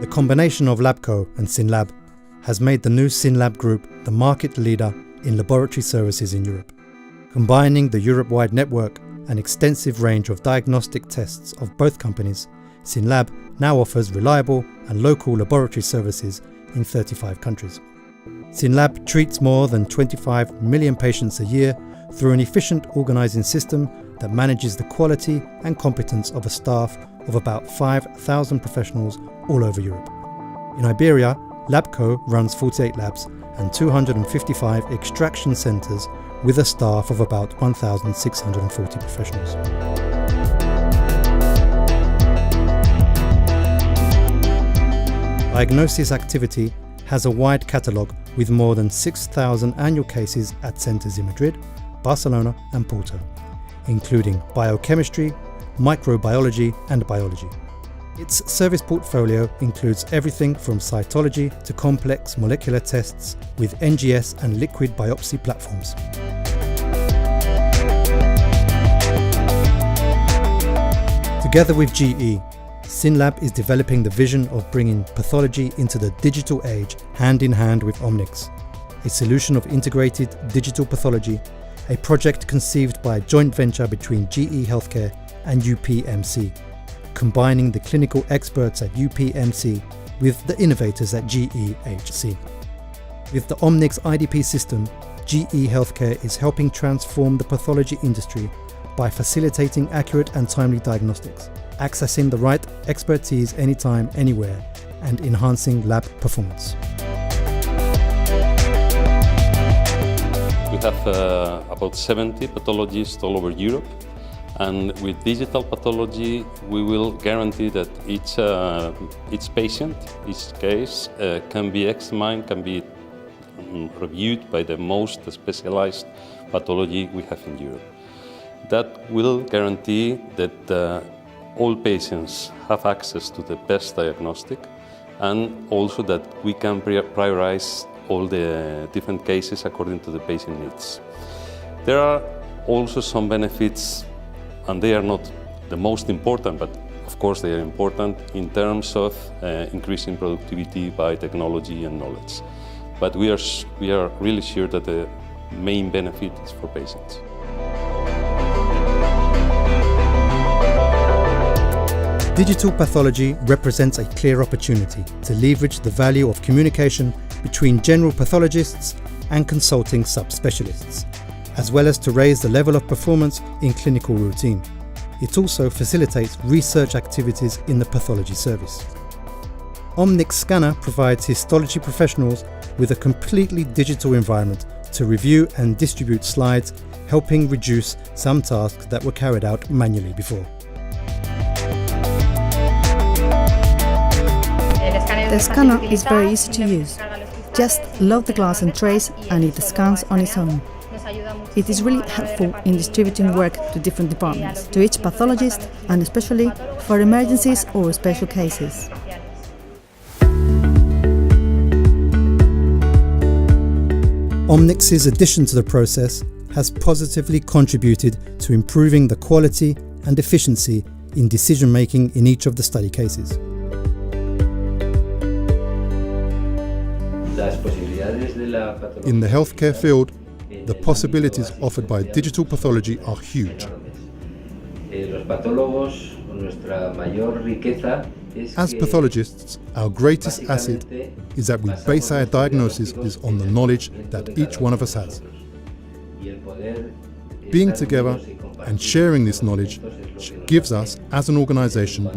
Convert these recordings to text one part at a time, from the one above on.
The combination of Labco and Synlab has made the new Synlab Group the market leader in laboratory services in Europe. Combining the Europe-wide network and extensive range of diagnostic tests of both companies, Synlab now offers reliable and local laboratory services in 35 countries. Synlab treats more than 25 million patients a year through an efficient organising system that manages the quality and competence of a staff of about 5,000 professionals all over Europe. In Iberia, Labco runs 48 labs and 255 extraction centres with a staff of about 1,640 professionals. Diagnosis activity has a wide catalogue with more than 6,000 annual cases at centres in Madrid, Barcelona and Porto, including biochemistry, microbiology and biology. Its service portfolio includes everything from cytology to complex molecular tests with NGS and liquid biopsy platforms. Together with GE, Synlab is developing the vision of bringing pathology into the digital age hand in hand with Omnyx, a solution of integrated digital pathology, a project conceived by a joint venture between GE Healthcare and UPMC, combining the clinical experts at UPMC with the innovators at GEHC. With the Omnyx IDP system, GE Healthcare is helping transform the pathology industry by facilitating accurate and timely diagnostics, accessing the right expertise anytime, anywhere, and enhancing lab performance. We have about 70 pathologists all over Europe, and with digital pathology we will guarantee that each patient, each case can be examined, can be reviewed by the most specialized pathology we have in Europe. That will guarantee that all patients have access to the best diagnostic, and also that we can prioritize all the different cases according to the patient needs. There are also some benefits, and they are not the most important, but of course they are important in terms of increasing productivity by technology and knowledge. But we are really sure that the main benefit is for patients. Digital pathology represents a clear opportunity to leverage the value of communication between general pathologists and consulting subspecialists, as well as to raise the level of performance in clinical routine. It also facilitates research activities in the pathology service. Omnyx Scanner provides histology professionals with a completely digital environment to review and distribute slides, helping reduce some tasks that were carried out manually before. The scanner is very easy to use. Just load the glass and trace and it scans on its own. It is really helpful in distributing work to different departments, to each pathologist, and especially for emergencies or special cases. Omnyx's addition to the process has positively contributed to improving the quality and efficiency in decision-making in each of the study cases. In the healthcare field, the possibilities offered by digital pathology are huge. As pathologists, our greatest asset is that we base our diagnosis on the knowledge that each one of us has. Being together and sharing this knowledge gives us, as an organisation,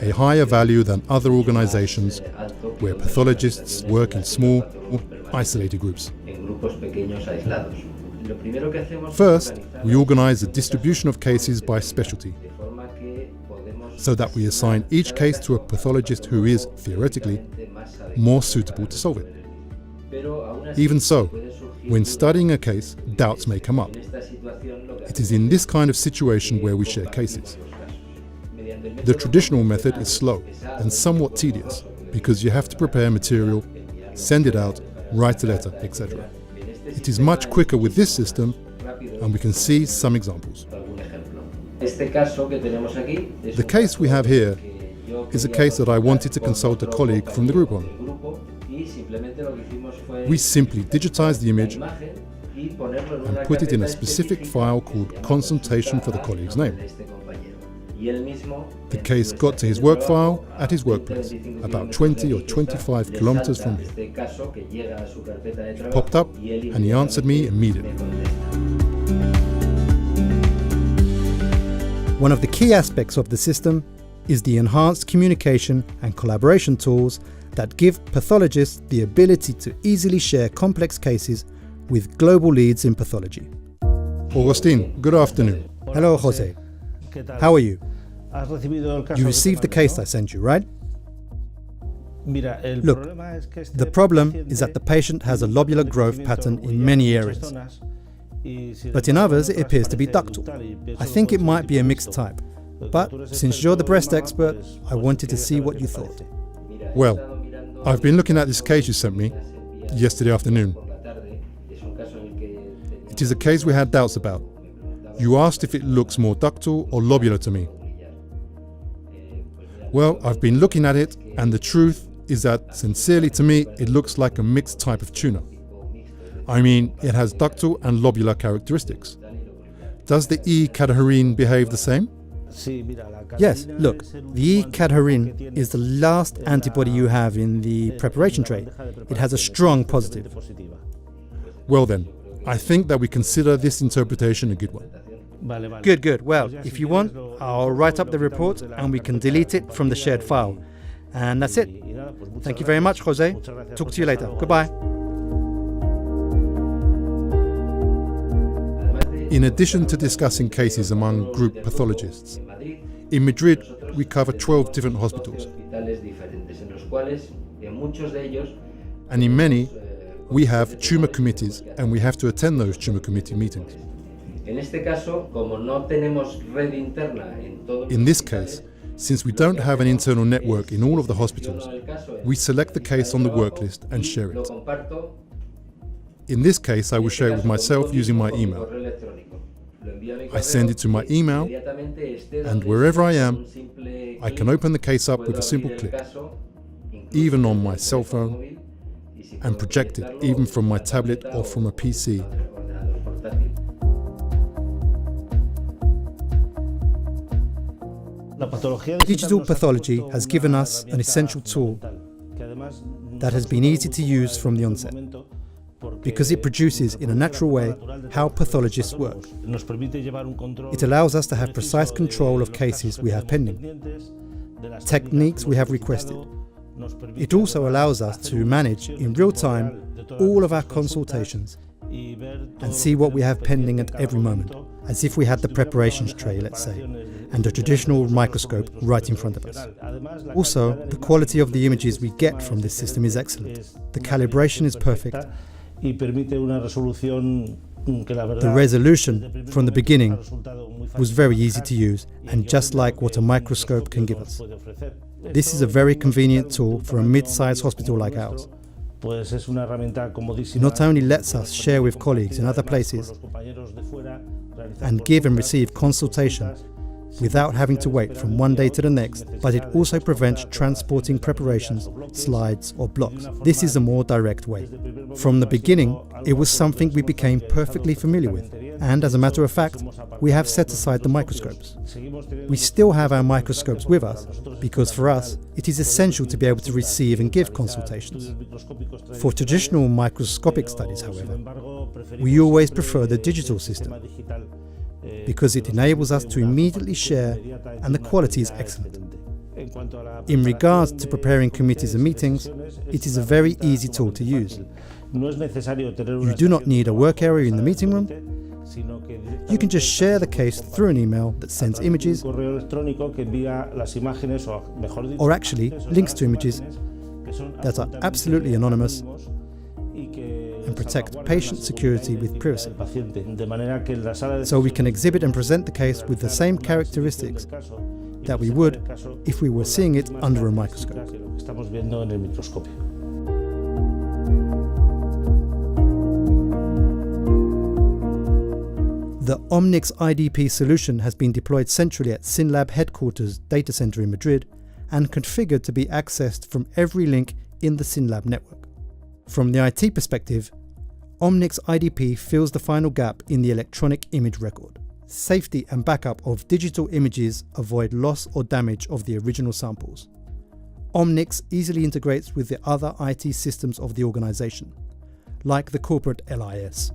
a higher value than other organisations where pathologists work in small, isolated groups. First, we organise the distribution of cases by specialty, so that we assign each case to a pathologist who is, theoretically, more suitable to solve it. Even so, when studying a case, doubts may come up. It is in this kind of situation where we share cases. The traditional method is slow and somewhat tedious because you have to prepare material, send it out, write a letter, etc. It is much quicker with this system, and we can see some examples. The case we have here is a case that I wanted to consult a colleague from the group on. We simply digitized the image and put it in a specific file called consultation for the colleague's name. The case got to his work file at his workplace, about 20 or 25 kilometers from here. It popped up and he answered me immediately. One of the key aspects of the system is the enhanced communication and collaboration tools that give pathologists the ability to easily share complex cases with global leads in pathology. Agustin, good afternoon. Hello, Jose. How are you? You received the case I sent you, right? Look, the problem is that the patient has a lobular growth pattern in many areas, but in others it appears to be ductal. I think it might be a mixed type, but since you're the breast expert, I wanted to see what you thought. Well, I've been looking at this case you sent me yesterday afternoon. It is a case we had doubts about. You asked if it looks more ductal or lobular to me. Well, I've been looking at it, and the truth is that, sincerely to me, it looks like a mixed type of tumour. I mean, it has ductal and lobular characteristics. Does the E. cadherin behave the same? Yes, look, the E. cadherin is the last antibody you have in the preparation tray. It has a strong positive. Well then, I think that we consider this interpretation a good one. Good. Well, if you want, I'll write up the report and we can delete it from the shared file. And that's it. Thank you very much, Jose. Talk to you later. Goodbye. In addition to discussing cases among group pathologists, in Madrid we cover 12 different hospitals. And in many, we have tumour committees and we have to attend those tumour committee meetings. In this case, since we don't have an internal network in all of the hospitals, we select the case on the work list and share it. In this case, I will share it with myself using my email. I send it to my email, and wherever I am, I can open the case up with a simple click, even on my cell phone, and project it even from my tablet or from a PC. Digital pathology has given us an essential tool that has been easy to use from the onset, because it produces in a natural way how pathologists work. It allows us to have precise control of cases we have pending, techniques we have requested. It also allows us to manage in real time all of our consultations and see what we have pending at every moment, as if we had the preparations tray, let's say, and a traditional microscope right in front of us. Also, the quality of the images we get from this system is excellent. The calibration is perfect. The resolution from the beginning was very easy to use and just like what a microscope can give us. This is a very convenient tool for a mid-sized hospital like ours. It not only lets us share with colleagues in other places and give and receive consultation without having to wait from one day to the next, but it also prevents transporting preparations, slides or blocks. This is a more direct way. From the beginning, it was something we became perfectly familiar with, and as a matter of fact, we have set aside the microscopes. We still have our microscopes with us, because for us, it is essential to be able to receive and give consultations. For traditional microscopic studies, however, we always prefer the digital system, because it enables us to immediately share and the quality is excellent. In regards to preparing committees and meetings, it is a very easy tool to use. You do not need a work area in the meeting room. You can just share the case through an email that sends images, or actually links to images that are absolutely anonymous and protect patient security with privacy. So we can exhibit and present the case with the same characteristics that we would if we were seeing it under a microscope. The Omnyx IDP solution has been deployed centrally at Synlab headquarters data center in Madrid and configured to be accessed from every link in the Synlab network. From the IT perspective, Omnyx IDP fills the final gap in the electronic image record. Safety and backup of digital images avoid loss or damage of the original samples. Omnyx easily integrates with the other IT systems of the organization, like the corporate LIS.